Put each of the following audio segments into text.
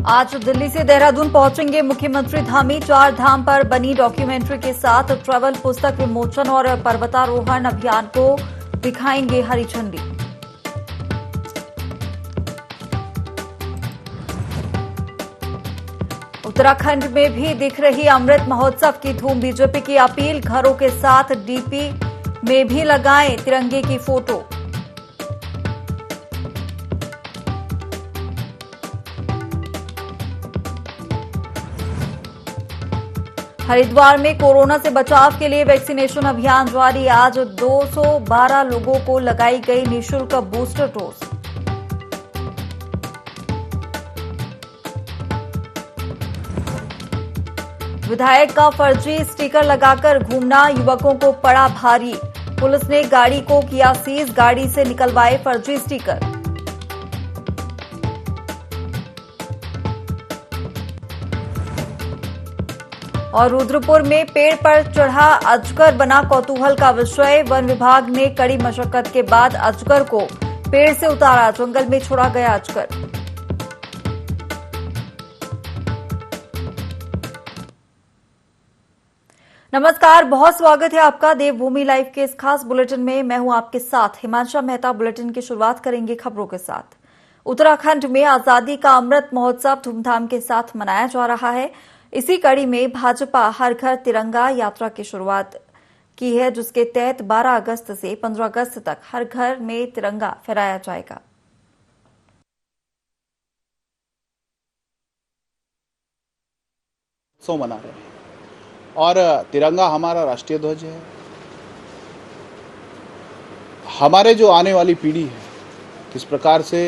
आज दिल्ली से देहरादून पहुंचेंगे मुख्यमंत्री धामी। 4 धाम पर बनी डॉक्यूमेंट्री के साथ ट्रैवल पुस्तक विमोचन और पर्वतारोहण अभियान को दिखाएंगे हरी झंडी। उत्तराखंड में भी दिख रही अमृत महोत्सव की धूम। बीजेपी की अपील, घरों के साथ डीपी में भी लगाएं तिरंगे की फोटो। हरिद्वार में कोरोना से बचाव के लिए वैक्सीनेशन अभियान जारी। आज 212 लोगों को लगाई गई निःशुल्क बूस्टर डोज। विधायक का फर्जी स्टिकर लगाकर घूमना युवकों को पड़ा भारी। पुलिस ने गाड़ी को किया सीज, गाड़ी से निकलवाए फर्जी स्टिकर। और रुद्रपुर में पेड़ पर चढ़ा अजगर बना कौतूहल का विषय। वन विभाग ने कड़ी मशक्कत के बाद अजगर को पेड़ से उतारा, जंगल में छोड़ा गया अजगर। नमस्कार, बहुत स्वागत है आपका देवभूमि लाइव के इस खास बुलेटिन में। मैं हूं आपके साथ हिमांशा मेहता। बुलेटिन की शुरुआत करेंगे खबरों के साथ। उत्तराखंड में आजादी का अमृत महोत्सव धूमधाम के साथ मनाया जा रहा है। इसी कड़ी में भाजपा हर घर तिरंगा यात्रा की शुरुआत की है, जिसके तहत 12 अगस्त से 15 अगस्त तक हर घर में तिरंगा फहराया जाएगा। उत्सव मना रहे हैं और तिरंगा हमारा राष्ट्रीय ध्वज है। हमारे जो आने वाली पीढ़ी है किस प्रकार से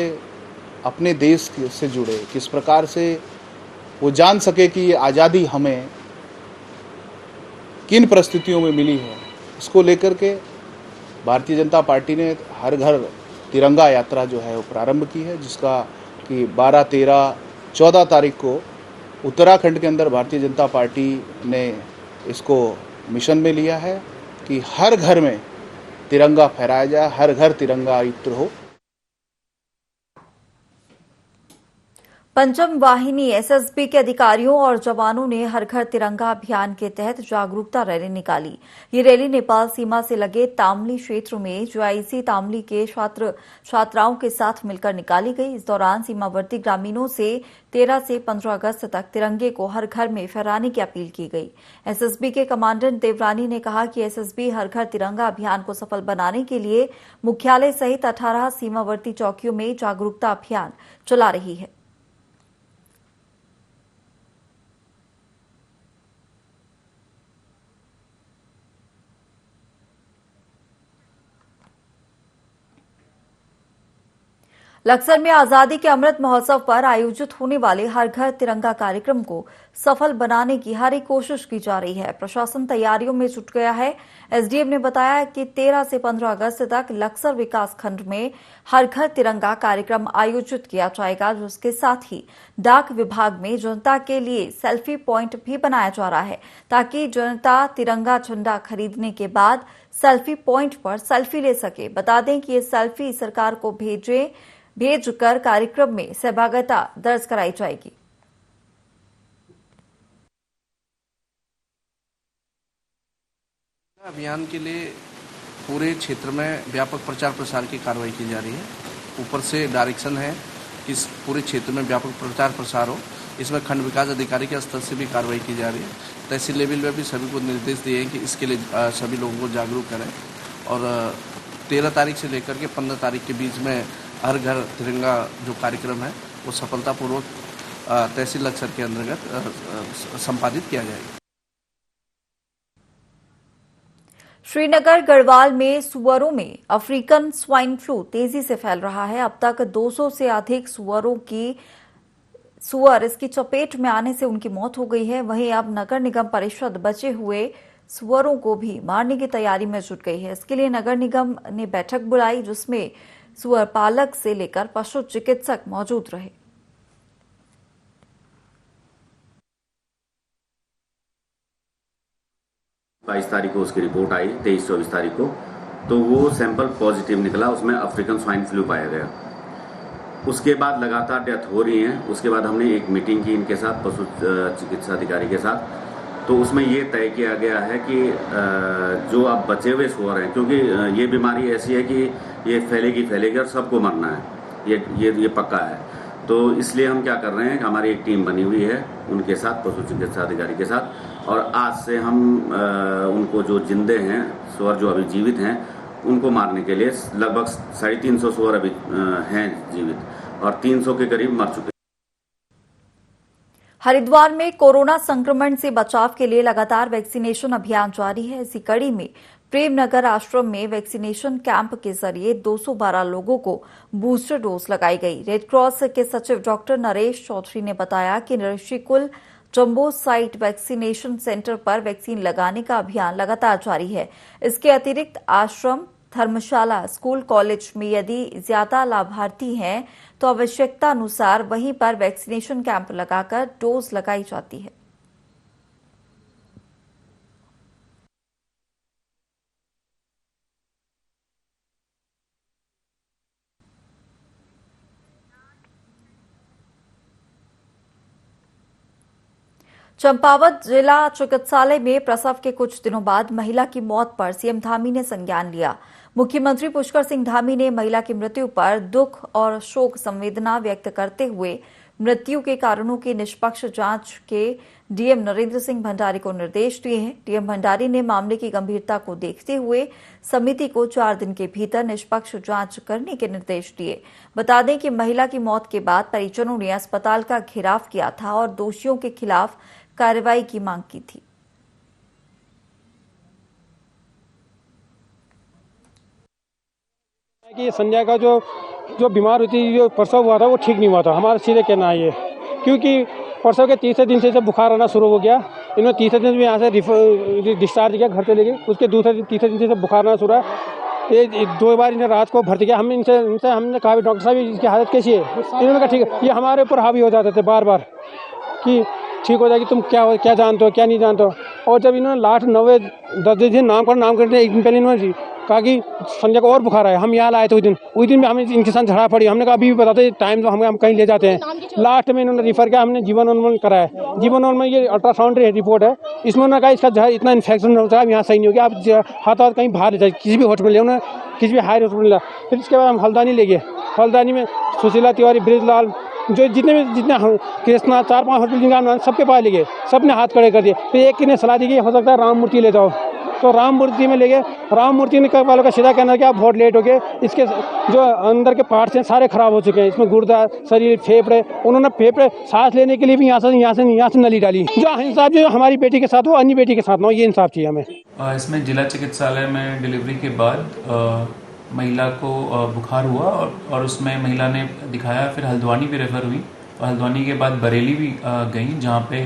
अपने देश से जुड़े, किस प्रकार से वो जान सके कि ये आज़ादी हमें किन परिस्थितियों में मिली है, इसको लेकर के भारतीय जनता पार्टी ने हर घर तिरंगा यात्रा जो है वो प्रारंभ की है, जिसका कि 12, 13, 14 तारीख को उत्तराखंड के अंदर भारतीय जनता पार्टी ने इसको मिशन में लिया है कि हर घर में तिरंगा फहराया जाए, हर घर तिरंगा युक्त हो। पंचम वाहिनी एसएसबी के अधिकारियों और जवानों ने हर घर तिरंगा अभियान के तहत जागरूकता रैली निकाली। ये रैली नेपाल सीमा से लगे तामली क्षेत्र में जेआईसी तामली के छात्र छात्राओं के साथ मिलकर निकाली गई। इस दौरान सीमावर्ती ग्रामीणों से 13 से 15 अगस्त तक तिरंगे को हर घर में फहराने की अपील की गई। एसएसबी के कमांडेंट देवरानी ने कहा कि एसएसबी हर घर तिरंगा अभियान को सफल बनाने के लिए मुख्यालय सहित 18 सीमावर्ती चौकियों में जागरूकता अभियान चला रही है। लक्सर में आजादी के अमृत महोत्सव पर आयोजित होने वाले हर घर तिरंगा कार्यक्रम को सफल बनाने की हर एक कोशिश की जा रही है। प्रशासन तैयारियों में जुट गया है। एसडीएम ने बताया कि 13 से 15 अगस्त तक लक्सर विकास खंड में हर घर तिरंगा कार्यक्रम आयोजित किया जाएगा, जिसके साथ ही डाक विभाग में जनता के लिए सेल्फी प्वाइंट भी बनाया जा रहा है, ताकि जनता तिरंगा झंडा खरीदने के बाद सेल्फी प्वाइंट पर सेल्फी ले सके। बता दें कि ये सेल्फी सरकार को भेजकर कार्यक्रम में सहभागिता दर्ज कराई जाएगी। अभियान के लिए पूरे क्षेत्र में व्यापक प्रचार प्रसार की कार्रवाई की जा रही है। ऊपर से डायरेक्शन है कि इस पूरे क्षेत्र में व्यापक प्रचार प्रसार हो। इसमें खंड विकास अधिकारी के स्तर से भी कार्रवाई की जा रही है। तहसील लेवल में भी सभी को निर्देश दिए हैं कि इसके लिए सभी लोगों को जागरूक करें। और 13 तारीख से लेकर के 15 तारीख के बीच में हर घर तिरंगा जो कार्यक्रम है वो सफलतापूर्वक तहसील लक्सर के अंतर्गत संपादित किया जाएगा। श्रीनगर गढ़वाल में सुअरों में अफ्रीकन स्वाइन फ्लू तेजी से फैल रहा है। अब तक 200 से अधिक सुअर इसकी चपेट में आने से उनकी मौत हो गई है। वहीं अब नगर निगम परिषद बचे हुए सुअरों को भी मारने की तैयारी में जुट गई है। इसके लिए नगर निगम ने बैठक बुलाई, जिसमें सुअर पालक से लेकर पशु चिकित्सक मौजूद रहे। 22 तारीख को उसकी रिपोर्ट आई, 23-24 तारीख को, तो वो सैंपल पॉजिटिव निकला, उसमें अफ्रीकन स्वाइन फ्लू पाया गया। उसके बाद लगातार डेथ हो रही हैं। उसके बाद हमने एक मीटिंग की इनके साथ, पशु चिकित्सा अधिकारी के साथ। तो उसमें ये तय किया गया है कि जो अब बचे हुए सूअर हैं, क्योंकि ये बीमारी ऐसी है कि ये फैलेगी और सबको मरना है, ये पक्का है। तो इसलिए हम क्या कर रहे हैं कि हमारी एक टीम बनी हुई है उनके साथ, पशु चिकित्सा अधिकारी के साथ, और आज से हम उनको जो जिंदे हैं सूअर जो अभी जीवित हैं उनको मारने के लिए लगभग 350 सूअर अभी हैं जीवित और 300 के करीब मर चुके हैं। हरिद्वार में कोरोना संक्रमण से बचाव के लिए लगातार वैक्सीनेशन अभियान जारी है। इसी कड़ी में प्रेमनगर आश्रम में वैक्सीनेशन कैंप के जरिए 212 लोगों को बूस्टर डोज लगाई गई। रेड क्रॉस के सचिव डॉक्टर नरेश चौधरी ने बताया कि ऋषिकुल जम्बो साइट वैक्सीनेशन सेंटर पर वैक्सीन लगाने का अभियान लगातार जारी है। इसके अतिरिक्त आश्रम, धर्मशाला, स्कूल, कॉलेज में यदि ज्यादा लाभार्थी हैं तो आवश्यकता अनुसार वहीं पर वैक्सीनेशन कैंप लगाकर डोज लगाई जाती है। चंपावत जिला चिकित्सालय में प्रसव के कुछ दिनों बाद महिला की मौत पर सीएम धामी ने संज्ञान लिया। मुख्यमंत्री पुष्कर सिंह धामी ने महिला की मृत्यु पर दुख और शोक संवेदना व्यक्त करते हुए मृत्यु के कारणों की निष्पक्ष जांच के डीएम नरेंद्र सिंह भंडारी को निर्देश दिए हैं। डीएम भंडारी ने मामले की गंभीरता को देखते हुए समिति को 4 दिन के भीतर निष्पक्ष जांच करने के निर्देश दिए। बता दें कि महिला की मौत के बाद परिजनों ने अस्पताल का घेराव किया था और दोषियों के खिलाफ कार्रवाई की मांग की थी। कि संजय का जो बीमार हुई थी, जो प्रसव हुआ था वो ठीक नहीं हुआ था। हमारा सीधे कहना है ये, क्योंकि प्रसव के तीसरे दिन से जब बुखार आना शुरू हो गया, इन्होंने तीसरे दिन में यहाँ से डिस्चार्ज किया, घर चले गए। उसके तीसरे दिन से बुखार आना शुरू है। ये 2 बार इन्हें रात को भर्ती किया। इनसे हमने कहा डॉक्टर साहब इसकी हालत कैसी है? इन्होंने कहा ठीक है। ये हमारे ऊपर हावी हो जाते थे बार बार कि ठीक हो जाएगी, तुम क्या जानते हो, क्या नहीं जानते हो। और जब इन्होंने लास्ट 9-10 दिन नाम करते एक दिन पहले इन्होंने कहा कि संजय को और बुखार आया। हम यहाँ लाए थे उस दिन भी हमें इनके साथ झड़ा पड़ी। हमने कहा अभी भी बताते टाइम तो हम कहीं ले जाते हैं। लास्ट में इन्होंने रिफर किया, हमने जीवनोन्मन कराया। जीवनोन्मन ये अल्ट्रासाउंड रिपोर्ट है, इसमें उन्होंने कहा इसका इतना इन्फेक्शन होता है, यहाँ सही नहीं हो गया, आप हाथ कहीं बाहर ले जाए, किसी भी हॉस्पिटल ले, उन्होंने किसी भी हायर हॉस्पिटल लिया। फिर इसके बाद हम हल्द्वानी ले गए। हल्द्वानी में सुशीला तिवारी, ब्रिजलाल, जो जितने कृष्णा, 4-5 हॉस्पिटल सबके पास ले गए, सबने हाथ खड़े कर दिए। फिर एक ने सलाह दी कि हो सकता है राम मूर्ति ले जाओ, तो राम मूर्ति में ले गए। राम मूर्ति वालों का सीधा कहना है कि आप बहुत लेट हो गए, इसके जो अंदर के पार्ट्स हैं सारे खराब हो चुके हैं, इसमें गुर्दा, शरीर, फेफड़े। उन्होंने फेफड़े सांस लेने के लिए भी यहाँ से नली डाली। जो इंसाफ जो हमारी बेटी के साथ हो, अन्य बेटी के साथ ना हो, ये इंसाफ चाहिए हमें। इसमें जिला चिकित्सालय में डिलीवरी के बाद महिला को बुखार हुआ और उसमें महिला ने दिखाया, फिर हल्द्वानी भी रेफर हुई और हल्द्वानी के बाद बरेली भी गई, जहाँ पे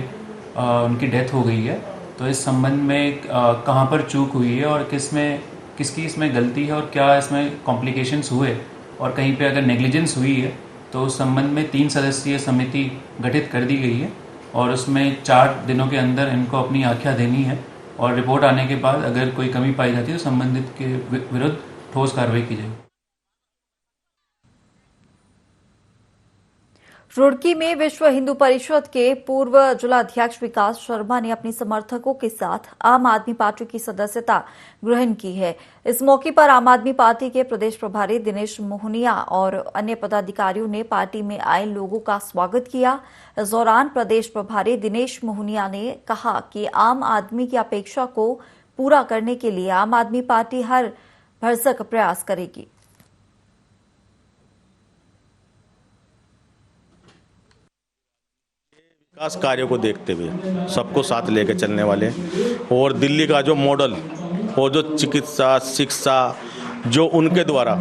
उनकी डेथ हो गई है। तो इस संबंध में कहाँ पर चूक हुई है और किसकी इसमें गलती है और क्या इसमें कॉम्प्लिकेशंस हुए और कहीं पे अगर नेग्लिजेंस हुई है तो उस संबंध में 3 सदस्यीय समिति गठित कर दी गई है और उसमें 4 दिनों के अंदर इनको अपनी आख्या देनी है और रिपोर्ट आने के बाद अगर कोई कमी पाई जाती है तो संबंधित के विरुद्ध ठोस कार्रवाई की जाएगी। रुड़की में विश्व हिंदू परिषद के पूर्व जिलाध्यक्ष विकास शर्मा ने अपने समर्थकों के साथ आम आदमी पार्टी की सदस्यता ग्रहण की है। इस मौके पर आम आदमी पार्टी के प्रदेश प्रभारी दिनेश मोहनिया और अन्य पदाधिकारियों ने पार्टी में आए लोगों का स्वागत किया। इस दौरान प्रदेश प्रभारी दिनेश मोहनिया ने कहा कि आम आदमी की अपेक्षा को पूरा करने के लिए आम आदमी पार्टी हर भरसक प्रयास करेगी। विकास कार्यों को देखते हुए सबको साथ लेकर चलने वाले और दिल्ली का जो मॉडल और जो चिकित्सा, शिक्षा जो उनके द्वारा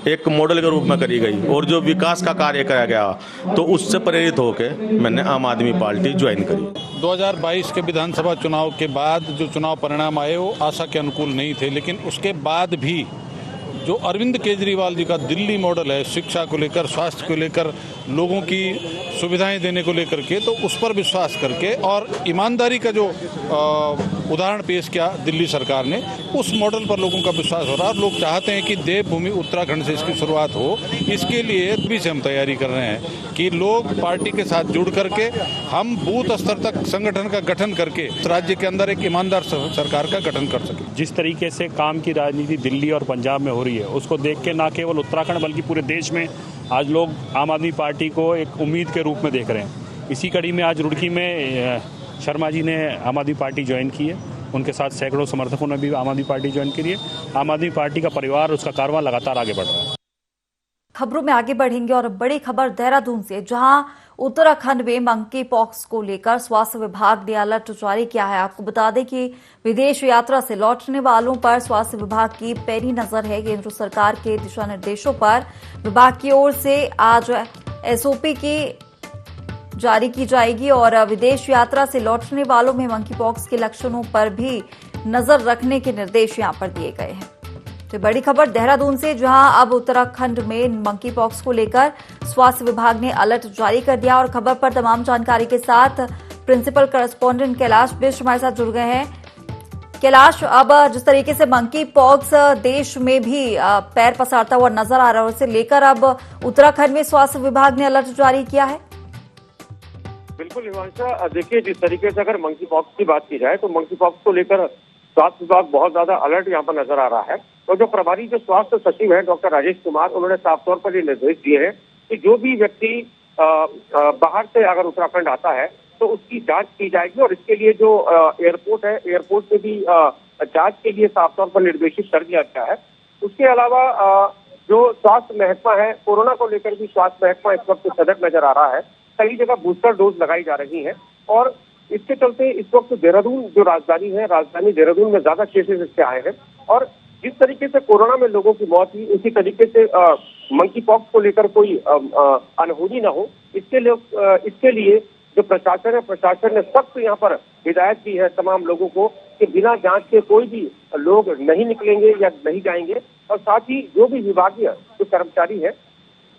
एक मॉडल के रूप में करी गई और जो विकास का कार्य कराया गया, तो उससे प्रेरित होकर मैंने आम आदमी पार्टी ज्वाइन करी। 2022 के विधानसभा चुनाव के बाद जो चुनाव परिणाम आए वो आशा के अनुकूल नहीं थे, लेकिन उसके बाद भी जो अरविंद केजरीवाल जी का दिल्ली मॉडल है शिक्षा को लेकर, स्वास्थ्य को लेकर, लोगों की सुविधाएं देने को लेकर के, तो उस पर विश्वास करके और ईमानदारी का जो उदाहरण पेश किया दिल्ली सरकार ने, उस मॉडल पर लोगों का विश्वास हो रहा है और लोग चाहते हैं कि देवभूमि उत्तराखंड से इसकी शुरुआत हो। इसके लिए भी से हम तैयारी कर रहे हैं कि लोग पार्टी के साथ जुड़ करके हम बूथ स्तर तक संगठन का गठन करके राज्य के अंदर एक ईमानदार सरकार का गठन कर सके। जिस तरीके से काम की राजनीति दिल्ली और पंजाब में हो रही है, उसको देख के न केवल उत्तराखंड बल्कि पूरे देश में आज लोग आम आदमी पार्टी को एक उम्मीद के रूप में देख रहे हैं। इसी कड़ी में आज रुड़की में शर्मा जी ने आम आदमी पार्टी ज्वाइन की है। उनके साथ सैकड़ों समर्थकों ने भी आम आदमी पार्टी ज्वाइन की है। आम आदमी पार्टी का परिवार, उसका कारवां लगातार आगे बढ़ रहा है। खबरों में आगे बढ़ेंगे और बड़ी खबर देहरादून से, जहां उत्तराखंड में मंकी पॉक्स को लेकर स्वास्थ्य विभाग ने अलर्ट जारी किया है। आपको बता दें कि विदेश यात्रा से लौटने वालों पर स्वास्थ्य विभाग की पैनी नजर है। केंद्र सरकार के दिशा निर्देशों पर विभाग की ओर से आज एसओपी की जारी की जाएगी और विदेश यात्रा से लौटने वालों में मंकी पॉक्स के लक्षणों पर भी नजर रखने के निर्देश यहां पर दिए गए हैं। तो बड़ी खबर देहरादून से, जहां अब उत्तराखंड में मंकी पॉक्स को लेकर स्वास्थ्य विभाग ने अलर्ट जारी कर दिया। और खबर पर तमाम जानकारी के साथ प्रिंसिपल करस्पॉन्डेंट कैलाश बिष्ट हमारे साथ जुड़ गए हैं। कैलाश, अब जिस तरीके से मंकी पॉक्स देश में भी पैर पसारता हुआ नजर आ रहा है, उसे लेकर अब उत्तराखंड में स्वास्थ्य विभाग ने अलर्ट जारी किया है। बिल्कुल हिमांशा, देखिए जिस तरीके से अगर मंकी पॉक्स की बात की जाए तो मंकी पॉक्स को लेकर स्वास्थ्य विभाग बहुत ज्यादा अलर्ट यहाँ पर नजर आ रहा है। तो जो प्रभारी जो स्वास्थ्य सचिव है डॉक्टर राजेश कुमार, उन्होंने साफ तौर पर ये निर्देश दिए हैं कि जो भी व्यक्ति बाहर से अगर उत्तराखंड आता है तो उसकी जांच की जाएगी और इसके लिए जो एयरपोर्ट है, एयरपोर्ट से भी जांच के लिए साफ तौर पर निर्देशित कर दिया गया है। उसके अलावा जो स्वास्थ्य महकमा है, कोरोना को लेकर भी स्वास्थ्य महकमा इस वक्त सजग नजर आ रहा है। कई जगह बूस्टर डोज लगाई जा रही है और इसके चलते इस वक्त देहरादून जो राजधानी है, राजधानी देहरादून में ज्यादा केसेस इसके आए हैं। और जिस तरीके से कोरोना में लोगों की मौत हुई, उसी तरीके से मंकी पॉक्स को लेकर कोई अनहोनी न हो, इसके लिए जो प्रशासन है, प्रशासन ने सख्त यहाँ पर हिदायत दी है तमाम लोगों को कि बिना जांच के कोई भी लोग नहीं निकलेंगे या नहीं जाएंगे। और साथ ही जो भी विभागीय जो कर्मचारी है,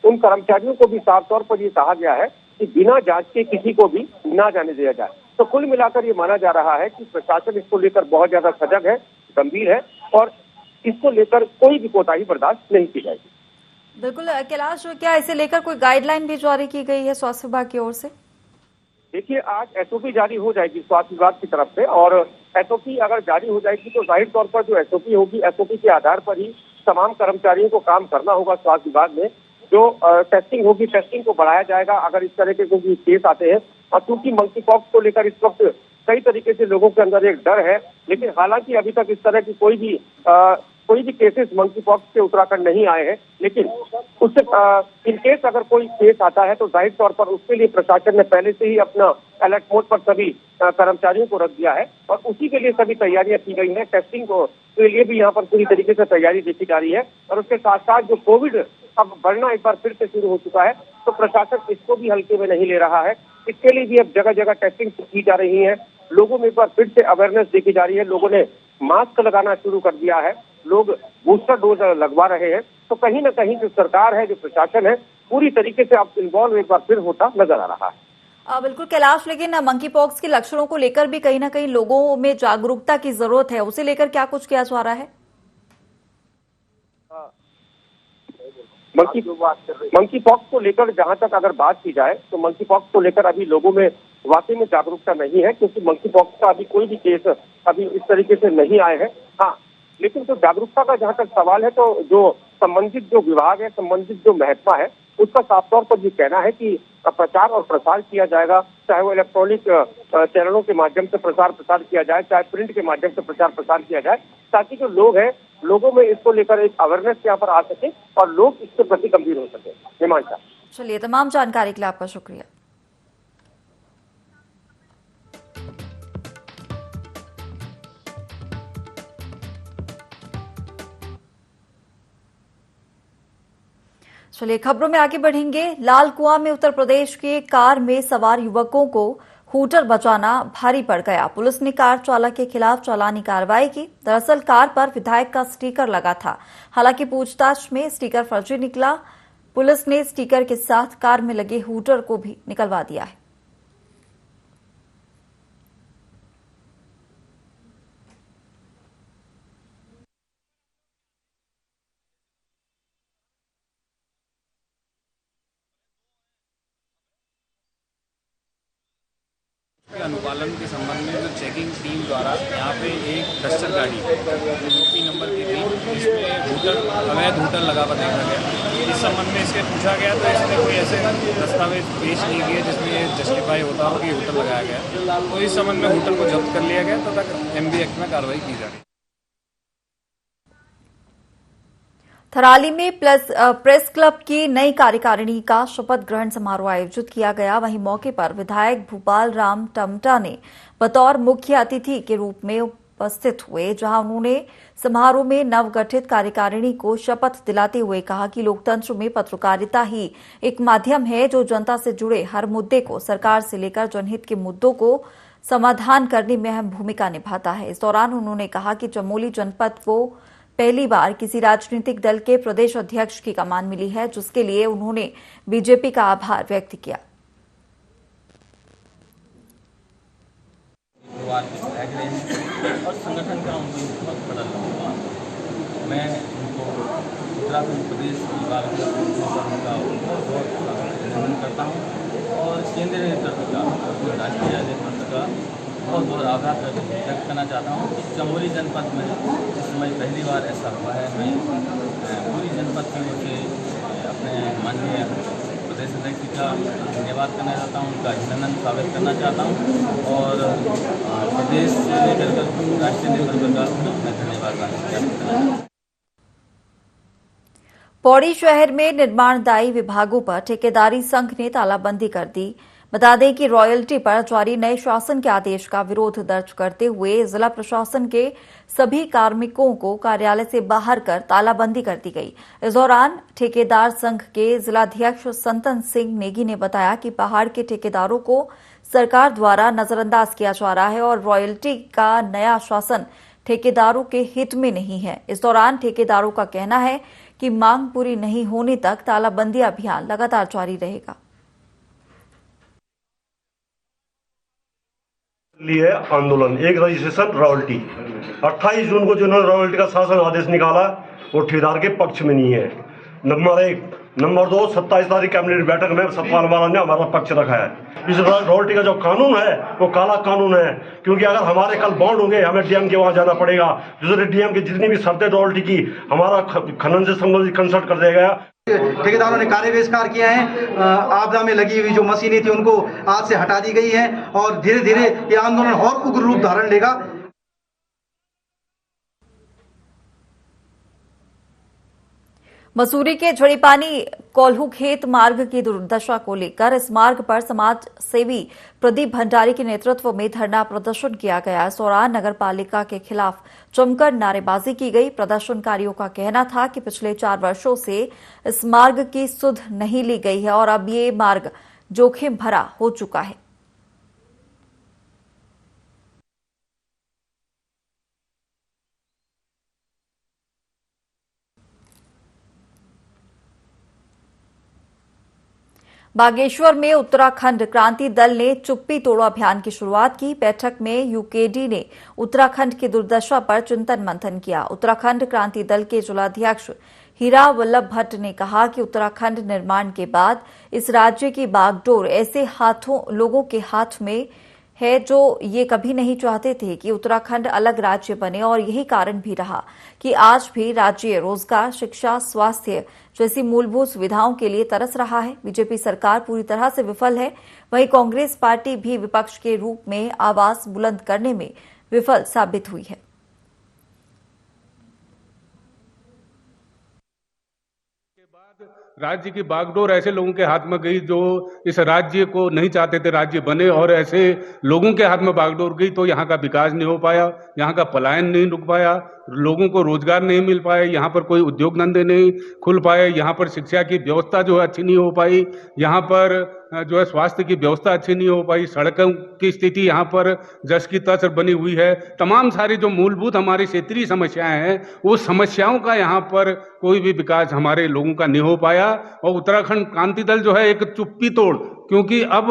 उन कर्मचारियों को भी साफ तौर पर ये कहा गया है कि बिना जांच के किसी को भी ना जाने दिया जाए। तो कुल मिलाकर ये माना जा रहा है कि प्रशासन इसको लेकर बहुत ज्यादा सजग है, गंभीर है और इसको लेकर कोई भी कोताही बर्दाश्त नहीं की जाएगी। बिल्कुल कैलाश, क्या इसे लेकर कोई गाइडलाइन भी जारी की गई है स्वास्थ्य विभाग की ओर से? देखिए, आज एसओपी जारी हो जाएगी स्वास्थ्य विभाग की तरफ से और एसओपी अगर जारी हो जाएगी तो जाहिर तौर पर जो एसओपी होगी, एसओपी के आधार पर ही तमाम कर्मचारियों को काम करना होगा। स्वास्थ्य विभाग में जो टेस्टिंग होगी, टेस्टिंग को बढ़ाया जाएगा अगर इस तरह के कोई केस आते हैं। और चूंकि मंकी पॉक्स को लेकर इस वक्त कई तरीके से लोगों के अंदर एक डर है, लेकिन हालांकि अभी तक इस तरह की कोई भी केसेस मंकी पॉक्स के उत्तराखंड नहीं आए हैं। लेकिन उससे इन केस अगर कोई केस आता है तो जाहिर तौर पर उसके लिए प्रशासन ने पहले से ही अपना अलर्ट मोड पर सभी कर्मचारियों को रख दिया है और उसी के लिए सभी तैयारियां की गई हैं। टेस्टिंग को के लिए भी यहाँ पर पूरी तरीके से तैयारी देखी जा रही है और उसके साथ साथ जो कोविड अब बढ़ना एक बार फिर से शुरू हो चुका है तो प्रशासन इसको भी हल्के में नहीं ले रहा है। इसके लिए भी अब जगह जगह टेस्टिंग की जा रही है, लोगों में एक बार फिर से अवेयरनेस देखी जा रही है, लोगों ने मास्क लगाना शुरू कर दिया है, लोग बूस्टर डोज लगवा रहे हैं। तो कहीं ना कहीं जो सरकार है, जो प्रशासन है, पूरी तरीके से अब इन्वॉल्व एक बार फिर होता नजर आ रहा है। बिल्कुल कैलाश, लेकिन मंकी पॉक्स के लक्षणों को लेकर भी कहीं ना कहीं लोगों में जागरूकता की जरूरत है, उसे लेकर क्या कुछ किया जा रहा है? मंकी पॉक्स को लेकर जहां तक अगर बात की जाए तो मंकी पॉक्स को लेकर अभी लोगों में वाकई में जागरूकता नहीं है, क्योंकि मंकी पॉक्स का अभी कोई भी केस अभी इस तरीके से नहीं आए हैं। हाँ, लेकिन तो जागरूकता का जहां तक सवाल है तो जो संबंधित जो विभाग है, संबंधित जो महकमा है, उसका साफ तौर पर ये कहना है कि प्रचार और प्रसार किया जाएगा, चाहे वो इलेक्ट्रॉनिक चैनलों के माध्यम से प्रसार प्रसार किया जाए, चाहे प्रिंट के माध्यम से प्रचार प्रसार किया जाए, ताकि जो लोग हैं, लोगों में इसको लेकर एक अवेयरनेस यहाँ पर आ सके और लोग इसके प्रति गंभीर हो सके। हिमांशा, चलिए, तमाम जानकारी के लिए आपका शुक्रिया। चलिए खबरों में आगे बढ़ेंगे। लाल कुआं में उत्तर प्रदेश के कार में सवार युवकों को हूटर बजाना भारी पड़ गया। पुलिस ने कार चालक के खिलाफ चालानी कार्रवाई की। दरअसल कार पर विधायक का स्टिकर लगा था, हालांकि पूछताछ में स्टिकर फर्जी निकला। पुलिस ने स्टिकर के साथ कार में लगे हूटर को भी निकलवा दिया है। के अनुपालन के संबंध में जो चेकिंग टीम द्वारा यहाँ पे एक डस्टर गाड़ी यूपी नंबर की थी, जिसमें अवैध होटल लगा हुआ देखा गया। इस संबंध में इससे पूछा गया तो इसने कोई ऐसे दस्तावेज पेश नहीं किए जिसमें ये जस्टिफाई होता हो कि होटल लगाया गया। तो इस संबंध में होटल को जब्त कर लिया गया तथा MB एक्ट में कार्रवाई की जा रही है। थराली में प्रेस क्लब की नई कार्यकारिणी का शपथ ग्रहण समारोह आयोजित किया गया। वहीं मौके पर विधायक भूपाल राम टमटा ने बतौर मुख्य अतिथि के रूप में उपस्थित हुए, जहां उन्होंने समारोह में नवगठित कार्यकारिणी को शपथ दिलाते हुए कहा कि लोकतंत्र में पत्रकारिता ही एक माध्यम है जो जनता से जुड़े हर मुद्दे को सरकार से लेकर जनहित के मुद्दों को समाधान करने में अहम भूमिका निभाता है। इस दौरान उन्होंने कहा कि चमोली जनपद को पहली बार किसी राजनीतिक दल के प्रदेश अध्यक्ष की कमान मिली है, जिसके लिए उन्होंने बीजेपी का आभार व्यक्त किया। और संगठन का बहुत बड़ा लंबा मैं उनको उत्तराखंड प्रदेश का बहुत अभिनंदन करता हूँ और केंद्रीय नेतृत्व का राष्ट्रीय नेतृत्व का बहुत आभार व्यक्त करना चाहता हूँ कि चमोली जनपद में इस समय पहली बार ऐसा हुआ है। मैं पूरी जनपद की ओर से अपने माननीय प्रदेश अध्यक्ष का धन्यवाद करना चाहता हूँ, उनका अभिनंदन स्वागत करना चाहता हूँ और प्रदेश से लेकर राष्ट्रीय नेतृत्व का मैं धन्यवाद करना चाहता हूँ। पौड़ी शहर में निर्माणदायी विभागों पर ठेकेदारी संघ ने तालाबंदी कर दी। बता दें कि रॉयल्टी पर जारी नए शासन के आदेश का विरोध दर्ज करते हुए जिला प्रशासन के सभी कार्मिकों को कार्यालय से बाहर कर तालाबंदी कर दी गई। इस दौरान ठेकेदार संघ के जिलाध्यक्ष संतन सिंह नेगी ने बताया कि पहाड़ के ठेकेदारों को सरकार द्वारा नजरअंदाज किया जा रहा है और रॉयल्टी का नया शासन ठेकेदारों के हित में नहीं है। इस दौरान ठेकेदारों का कहना है कि मांग पूरी नहीं होने तक तालाबंदी अभियान लगातार जारी रहेगा। लिए आंदोलन एक रजिस्ट्रेशन रॉयल्टी 28 जून को जिन्होंने रॉयल्टी का शासन आदेश निकाला वो ठेकेदार के पक्ष में नहीं है। नंबर 1। नंबर 2, 27 तारीख कैबिनेट बैठक में सतपाल महाराज ने हमारा पक्ष रखा है। इस रॉयल्टी का जो कानून है वो काला कानून है, क्योंकि अगर हमारे कल बॉन्ड होंगे हमें डीएम के वहां जाना पड़ेगा। दूसरे डीएम की जितनी भी शर्तें रॉयल्टी की हमारा खनन से संबंधित कंसल्ट कर दिया गया। ठेकेदारों ने कार्य बहिष्कार किया है। आपदा में लगी हुई जो मशीनें थी उनको आज से हटा दी गई है और धीरे धीरे ये आंदोलन और उग्र रूप धारण लेगा। मसूरी के झड़ीपानी कोल्हू खेत मार्ग की दुर्दशा को लेकर इस मार्ग पर समाज सेवी प्रदीप भंडारी के नेतृत्व में धरना प्रदर्शन किया गया। इस दौरान नगर पालिका के खिलाफ जमकर नारेबाजी की गई। प्रदर्शनकारियों का कहना था कि पिछले 4 वर्षों से इस मार्ग की सुध नहीं ली गई है और अब ये मार्ग जोखिम भरा हो चुका है। बागेश्वर में उत्तराखंड क्रांति दल ने चुप्पी तोड़ो अभियान की शुरुआत की। बैठक में यूकेडी ने उत्तराखंड की दुर्दशा पर चिंतन मंथन किया। उत्तराखंड क्रांति दल के जिलाध्यक्ष हीरा वल्लभ भट्ट ने कहा कि उत्तराखंड निर्माण के बाद इस राज्य की बागडोर ऐसे लोगों के हाथ में है जो ये कभी नहीं चाहते थे कि उत्तराखंड अलग राज्य बने और यही कारण भी रहा कि आज भी राज्य रोजगार, शिक्षा, स्वास्थ्य जैसी मूलभूत सुविधाओं के लिए तरस रहा है। बीजेपी सरकार पूरी तरह से विफल है। वहीं कांग्रेस पार्टी भी विपक्ष के रूप में आवाज बुलंद करने में विफल साबित हुई है। राज्य की बागडोर ऐसे लोगों के हाथ में गई जो इस राज्य को नहीं चाहते थे राज्य बने, और ऐसे लोगों के हाथ में बागडोर गई तो यहाँ का विकास नहीं हो पाया, यहाँ का पलायन नहीं रुक पाया, लोगों को रोजगार नहीं मिल पाए, यहाँ पर कोई उद्योग धंधे नहीं खुल पाए, यहाँ पर शिक्षा की व्यवस्था जो है अच्छी नहीं हो पाई, यहाँ पर जो है स्वास्थ्य की व्यवस्था अच्छी नहीं हो पाई, सड़कों की स्थिति यहाँ पर जस की तस बनी हुई है। तमाम सारी जो मूलभूत हमारी क्षेत्रीय समस्याएं हैं वो समस्याओं का यहाँ पर कोई भी विकास हमारे लोगों का नहीं हो पाया। और उत्तराखंड क्रांति दल जो है एक चुप्पी तोड़, क्योंकि अब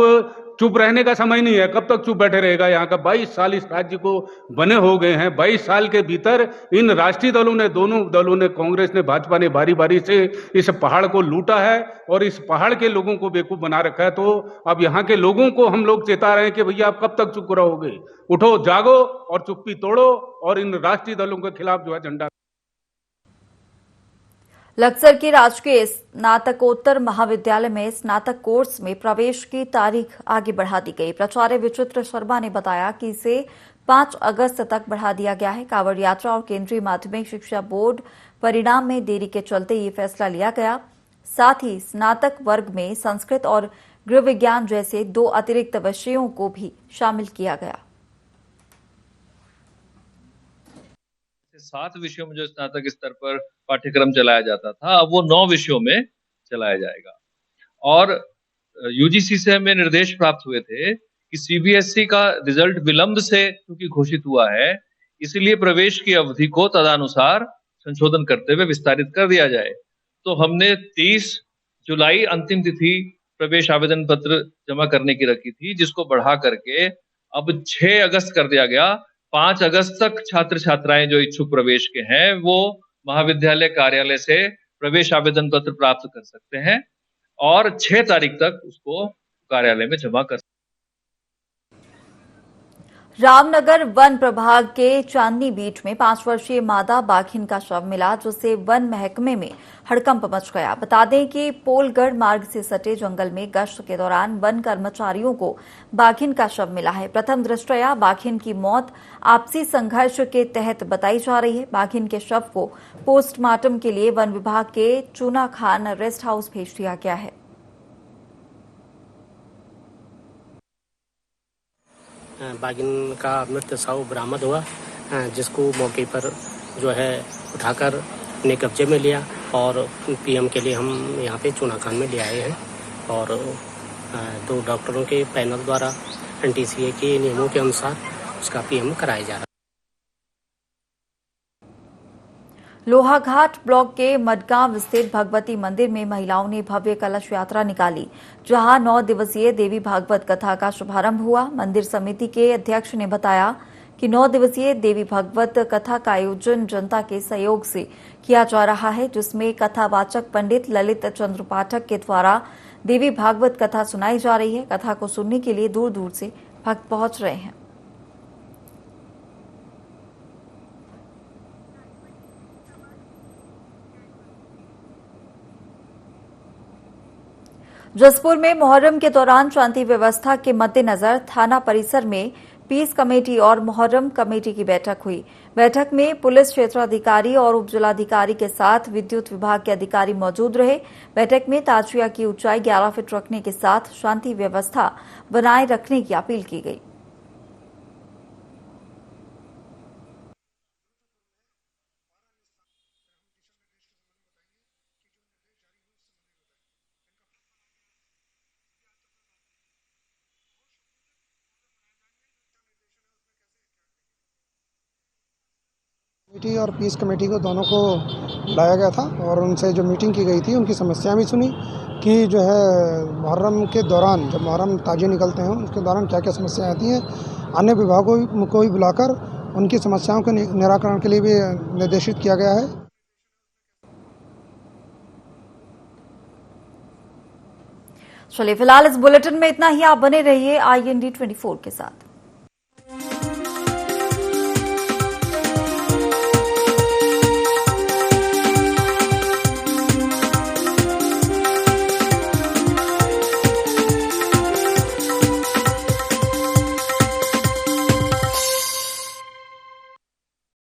चुप रहने का समय नहीं है। कब तक चुप बैठे रहेगा? यहाँ का 22 साल इस राज्य को बने हो गए हैं। 22 साल के भीतर इन राष्ट्रीय दलों ने, दोनों दलों ने, कांग्रेस ने, भाजपा ने बारी बारी से इस पहाड़ को लूटा है और इस पहाड़ के लोगों को बेवकूफ बना रखा है। तो अब यहाँ के लोगों को हम लोग चेता रहे हैं कि भैया आप कब तक चुप रहोगे? उठो, जागो और चुप्पी तोड़ो और इन राष्ट्रीय दलों के खिलाफ जो है झंडा। लक्सर के राजकीय स्नातकोत्तर महाविद्यालय में स्नातक कोर्स में प्रवेश की तारीख आगे बढ़ा दी गई। प्राचार्य विचित्र शर्मा ने बताया कि इसे 5 अगस्त तक बढ़ा दिया गया है। कांवड़ यात्रा और केंद्रीय माध्यमिक शिक्षा बोर्ड परिणाम में देरी के चलते ये फैसला लिया गया। साथ ही स्नातक वर्ग में संस्कृत और गृह विज्ञान जैसे 2 अतिरिक्त विषयों को भी शामिल किया गया। 7 विषयों में जो स्नातक स्तर पर पाठ्यक्रम चलाया जाता था, अब वो 9 विषयों में चलाया जाएगा। और यूजीसी से हमें निर्देश प्राप्त हुए थे कि सीबीएसई का रिजल्ट विलंब से क्योंकि घोषित हुआ है, इसलिए प्रवेश की अवधि को तदनुसार संशोधन करते हुए विस्तारित कर दिया जाए। तो हमने 30 जुलाई अंतिम तिथि प्रवेश आवेदन पत्र जमा करने की रखी थी, जिसको बढ़ा करके अब 6 अगस्त कर दिया गया। 5 अगस्त तक छात्र छात्राएं जो इच्छुक प्रवेश के हैं वो महाविद्यालय कार्यालय से प्रवेश आवेदन पत्र प्राप्त कर सकते हैं और 6 तारीख तक उसको कार्यालय में जमा कर सकते हैं। रामनगर वन प्रभाग के चांदनी बीट में 5 वर्षीय मादा बाघिन का शव मिला, जिससे वन महकमे में हड़कंप मच गया। बता दें कि पोलगढ़ मार्ग से सटे जंगल में गश्त के दौरान वन कर्मचारियों को बाघिन का शव मिला है। प्रथम दृष्टया बाघिन की मौत आपसी संघर्ष के तहत बताई जा रही है। बाघिन के शव को पोस्टमार्टम के लिए वन विभाग के चूना खान रेस्ट हाउस भेज दिया गया है। बाघिन का मृत शव बरामद हुआ, जिसको मौके पर जो है उठाकर अपने कब्जे में लिया और पीएम के लिए हम यहाँ पे चूना खान में ले आए हैं। और 2 डॉक्टरों के पैनल द्वारा एनटीसीए के नियमों के अनुसार उसका पीएम कराया जा रहा है। लोहाघाट ब्लॉक के मडगांव स्थित भगवती मंदिर में महिलाओं ने भव्य कलश यात्रा निकाली, जहां 9 दिवसीय देवी भागवत कथा का शुभारंभ हुआ। मंदिर समिति के अध्यक्ष ने बताया कि 9 दिवसीय देवी भागवत कथा का आयोजन जनता के सहयोग से किया जा रहा है, जिसमें कथावाचक पंडित ललित चंद्र पाठक के द्वारा देवी भागवत कथा सुनाई जा रही है। कथा को सुनने के लिए दूर दूर से भक्त पहुंच रहे हैं। जसपुर में मोहर्रम के दौरान शांति व्यवस्था के मद्देनजर थाना परिसर में पीस कमेटी और मोहर्रम कमेटी की बैठक हुई। बैठक में पुलिस क्षेत्राधिकारी और उपजिलाधिकारी के साथ विद्युत विभाग के अधिकारी मौजूद रहे। बैठक में ताजिया की ऊंचाई 11 फीट रखने के साथ शांति व्यवस्था बनाए रखने की अपील की गई। कमेटी और पीस कमेटी को दोनों को बुलाया गया था और उनसे जो मीटिंग की गई थी उनकी समस्याएं भी सुनी कि जो है मुहर्रम के दौरान जब मुहर्रम ताजिए निकलते हैं उसके दौरान क्या क्या समस्याएं आती हैं। अन्य विभागों को भी बुलाकर उनकी समस्याओं के निराकरण के लिए भी निर्देशित किया गया है। चलिए फिलहाल इस बुलेटिन में इतना ही। आप बने रहिए IND 24 के साथ।